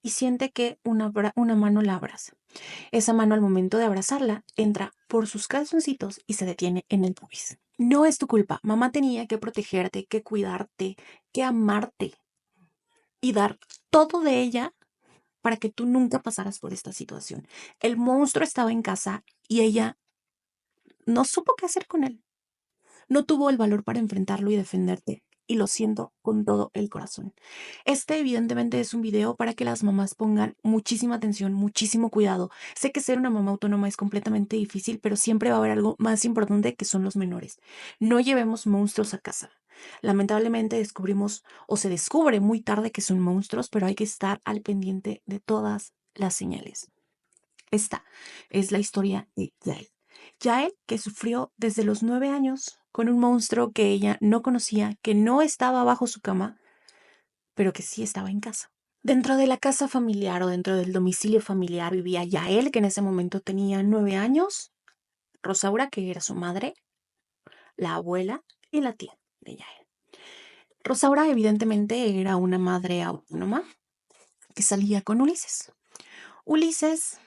y siente que una mano la abraza. Esa mano al momento de abrazarla entra por sus calzoncitos y se detiene en el pubis. No es tu culpa. Mamá tenía que protegerte, que cuidarte, que amarte y dar todo de ella para que tú nunca pasaras por esta situación. El monstruo estaba en casa y ella no supo qué hacer con él. No tuvo el valor para enfrentarlo y defenderte. Y lo siento con todo el corazón. Este evidentemente es un video para que las mamás pongan muchísima atención, muchísimo cuidado. Sé que ser una mamá autónoma es completamente difícil, pero siempre va a haber algo más importante que son los menores. No llevemos monstruos a casa. Lamentablemente descubrimos o se descubre muy tarde que son monstruos, pero hay que estar al pendiente de todas las señales. Esta es la historia de Yael. Yael, que sufrió desde los 9 años con un monstruo que ella no conocía, que no estaba bajo su cama, pero que sí estaba en casa. Dentro de la casa familiar o dentro del domicilio familiar vivía Yael, que en ese momento tenía 9 años, Rosaura, que era su madre, la abuela y la tía de Yael. Rosaura evidentemente era una madre autónoma que salía con Ulises. Ulises,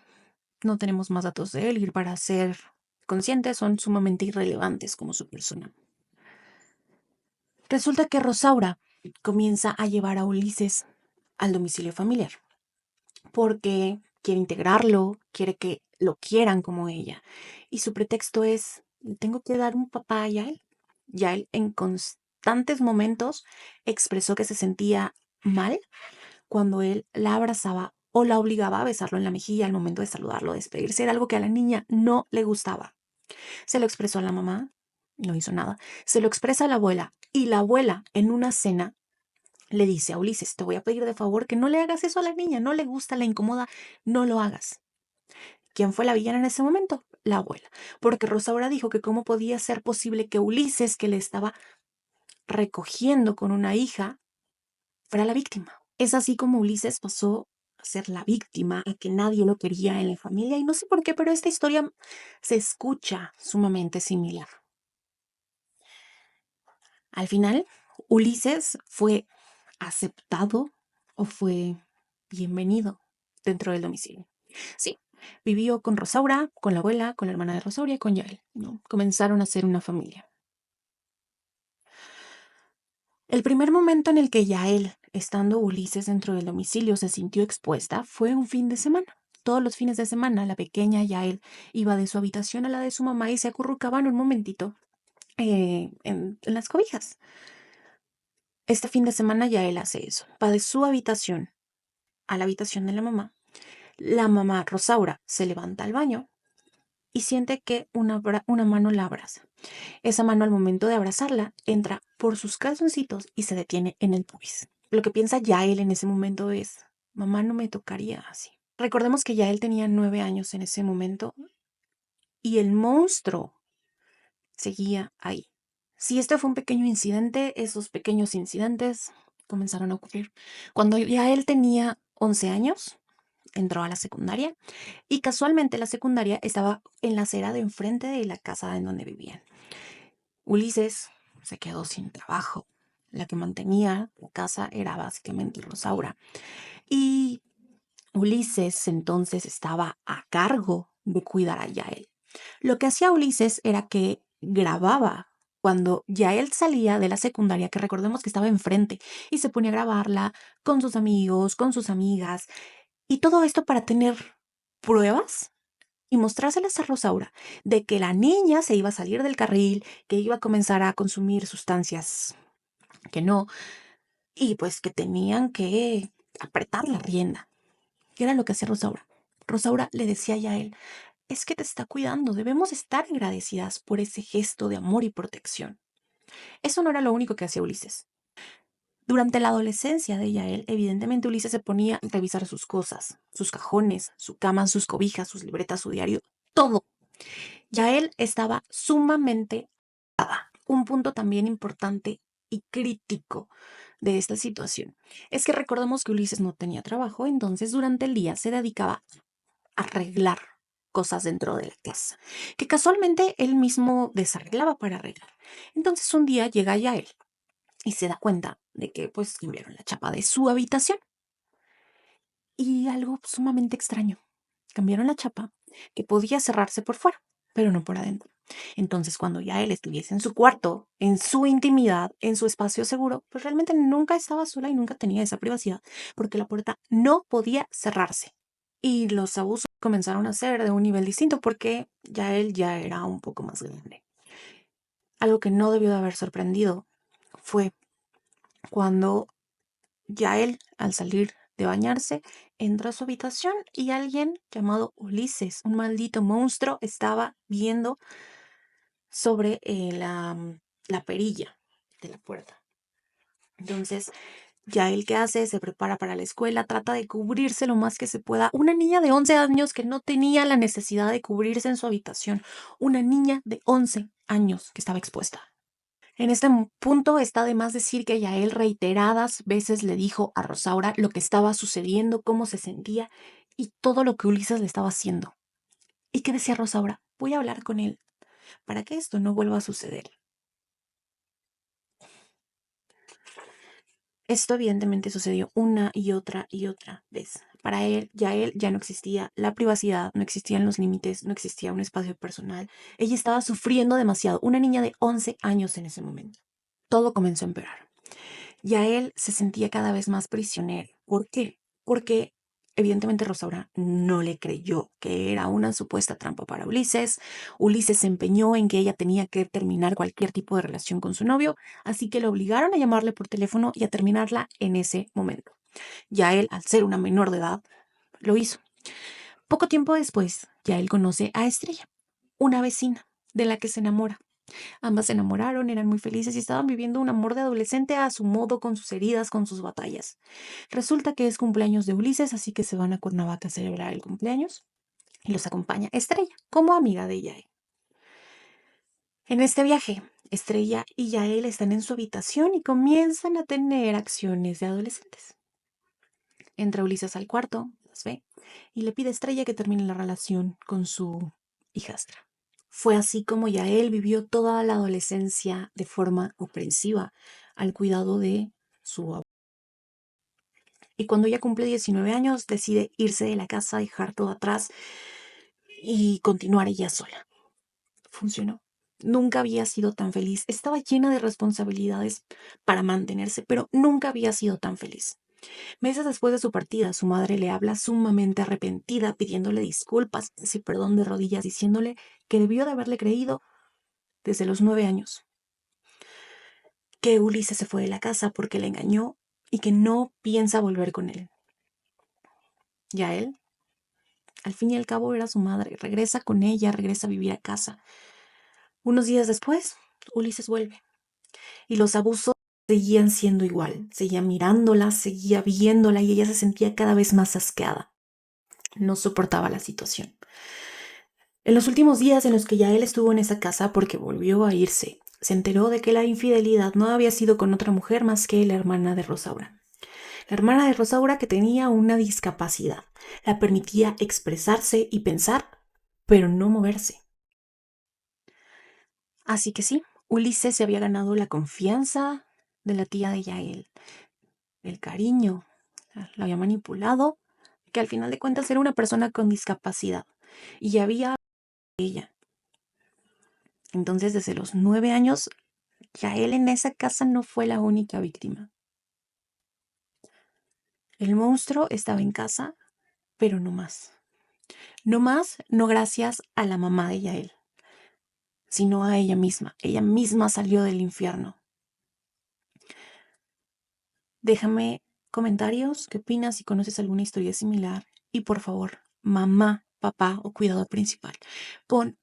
no tenemos más datos de él y para ser conscientes son sumamente irrelevantes como su persona. Resulta que Rosaura comienza a llevar a Ulises al domicilio familiar porque quiere integrarlo, quiere que lo quieran como ella. Y su pretexto es, "Le tengo que dar un papá a Yael". Yael en constantes momentos expresó que se sentía mal cuando él la abrazaba o la obligaba a besarlo en la mejilla al momento de saludarlo, despedirse. Era algo que a la niña no le gustaba. Se lo expresó a la mamá, no hizo nada. Se lo expresa a la abuela y la abuela en una cena le dice a Ulises, te voy a pedir de favor que no le hagas eso a la niña, no le gusta, la incomoda, no lo hagas. ¿Quién fue la villana en ese momento? La abuela, porque Rosaura dijo que cómo podía ser posible que Ulises, que le estaba recogiendo con una hija, fuera la víctima. Es así como Ulises pasó a ser la víctima, a que nadie lo quería en la familia y no sé por qué, pero esta historia se escucha sumamente similar. Al final, Ulises fue aceptado o fue bienvenido dentro del domicilio. Sí, vivió con Rosaura, con la abuela, con la hermana de Rosaura y con Yael, ¿no? Comenzaron a ser una familia. El primer momento en el que Yael, estando Ulises dentro del domicilio, se sintió expuesta fue un fin de semana. Todos los fines de semana, la pequeña Yael iba de su habitación a la de su mamá y se acurrucaban un momentito en las cobijas. Este fin de semana Yael hace eso. Va de su habitación a la habitación de la mamá. La mamá, Rosaura, se levanta al baño y siente que una mano la abraza. Esa mano al momento de abrazarla entra por sus calzoncitos y se detiene en el pubis. Lo que piensa Yael en ese momento es, mamá no me tocaría así. Recordemos que Yael tenía 9 años en ese momento y el monstruo seguía ahí. Si este fue un pequeño incidente, esos pequeños incidentes comenzaron a ocurrir. Cuando Yael tenía 11 años, entró a la secundaria y casualmente la secundaria estaba en la acera de enfrente de la casa en donde vivían. Ulises se quedó sin trabajo. La que mantenía la casa era básicamente Rosaura. Y Ulises entonces estaba a cargo de cuidar a Yael. Lo que hacía Ulises era que grababa cuando Yael salía de la secundaria, que recordemos que estaba enfrente, y se ponía a grabarla con sus amigos, con sus amigas, y todo esto para tener pruebas y mostrárselas a Rosaura de que la niña se iba a salir del carril, que iba a comenzar a consumir sustancias que no, y pues que tenían que apretar la rienda. ¿Qué era lo que hacía Rosaura? Rosaura le decía a él, es que te está cuidando, debemos estar agradecidas por ese gesto de amor y protección. Eso no era lo único que hacía Ulises. Durante la adolescencia de Yael, evidentemente Ulises se ponía a revisar sus cosas, sus cajones, su cama, sus cobijas, sus libretas, su diario, todo. Yael estaba sumamente. Un punto también importante y crítico de esta situación es que recordemos que Ulises no tenía trabajo, entonces durante el día se dedicaba a arreglar cosas dentro de la casa, que casualmente él mismo desarreglaba para arreglar. Entonces un día llega Yael y se da cuenta de que pues cambiaron la chapa de su habitación Y algo sumamente extraño. Cambiaron la chapa, que podía cerrarse por fuera, pero no por adentro. Entonces, cuando ya él estuviese en su cuarto, en su intimidad, en su espacio seguro, pues realmente nunca estaba sola y nunca tenía esa privacidad, porque la puerta no podía cerrarse. Y los abusos comenzaron a ser de un nivel distinto porque ya él ya era un poco más grande. Algo que no debió de haber sorprendido fue cuando ya él, al salir de bañarse, entró a su habitación y alguien llamado Ulises, un maldito monstruo, estaba viendo sobre la perilla de la puerta. Entonces, ya él, ¿qué hace? Se prepara para la escuela, trata de cubrirse lo más que se pueda. Una niña de 11 años que no tenía la necesidad de cubrirse en su habitación. Una niña de 11 años que estaba expuesta. En este punto está de más decir que Yael reiteradas veces le dijo a Rosaura lo que estaba sucediendo, cómo se sentía y todo lo que Ulises le estaba haciendo. ¿Y qué decía Rosaura? Voy a hablar con él para que esto no vuelva a suceder. Esto evidentemente sucedió una y otra vez. Para él ya no existía la privacidad, no existían los límites, no existía un espacio personal. Ella estaba sufriendo demasiado, una niña de 11 años en ese momento. Todo comenzó a empeorar. Ya él se sentía cada vez más prisionero. ¿Por qué? Porque evidentemente Rosaura no le creyó que era una supuesta trampa para Ulises. Ulises se empeñó en que ella tenía que terminar cualquier tipo de relación con su novio, así que lo obligaron a llamarle por teléfono y a terminarla en ese momento. Ya él, al ser una menor de edad, lo hizo. Poco tiempo después, ya él conoce a Estrella, una vecina de la que se enamora. Ambas se enamoraron, eran muy felices y estaban viviendo un amor de adolescente a su modo, con sus heridas, con sus batallas. Resulta que es cumpleaños de Ulises, así que se van a Cuernavaca a celebrar el cumpleaños y los acompaña Estrella como amiga de Yael. En este viaje, Estrella y Yael están en su habitación y comienzan a tener acciones de adolescentes. Entra Ulises al cuarto, las ve y le pide a Estrella que termine la relación con su hijastra. Fue así como Yael vivió toda la adolescencia de forma comprensiva al cuidado de su abuelo. Y cuando ella cumple 19 años, decide irse de la casa, dejar todo atrás y continuar ella sola. Funcionó. Nunca había sido tan feliz. Estaba llena de responsabilidades para mantenerse, pero nunca había sido tan feliz. Meses después de su partida, su madre le habla sumamente arrepentida, pidiéndole disculpas y perdón de rodillas, diciéndole que debió de haberle creído desde los 9 años, que Ulises se fue de la casa porque le engañó y que no piensa volver con él. Ya él, al fin y al cabo, era su madre. Regresa con ella, regresa a vivir a casa. Unos días después, Ulises vuelve y los abusos seguían siendo igual. Seguía mirándola, seguía viéndola y ella se sentía cada vez más asqueada. No soportaba la situación. En los últimos días en los que ya él estuvo en esa casa porque volvió a irse, se enteró de que la infidelidad no había sido con otra mujer más que la hermana de Rosaura. La hermana de Rosaura, que tenía una discapacidad, la permitía expresarse y pensar, pero no moverse. Así que sí, Ulises se había ganado la confianza de la tía de Yael, el cariño, la había manipulado, que al final de cuentas era una persona con discapacidad y había ella. Entonces, desde los 9 años, Yael en esa casa no fue la única víctima. El monstruo estaba en casa, pero no más. No más, no gracias a la mamá de Yael, sino a ella misma. Ella misma salió del infierno. Déjame comentarios, qué opinas, si conoces alguna historia similar. Y por favor, mamá, papá o cuidador principal, pon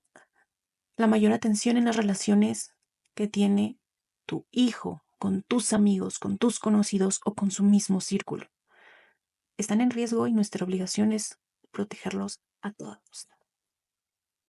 la mayor atención en las relaciones que tiene tu hijo con tus amigos, con tus conocidos o con su mismo círculo. Están en riesgo y nuestra obligación es protegerlos a toda costa.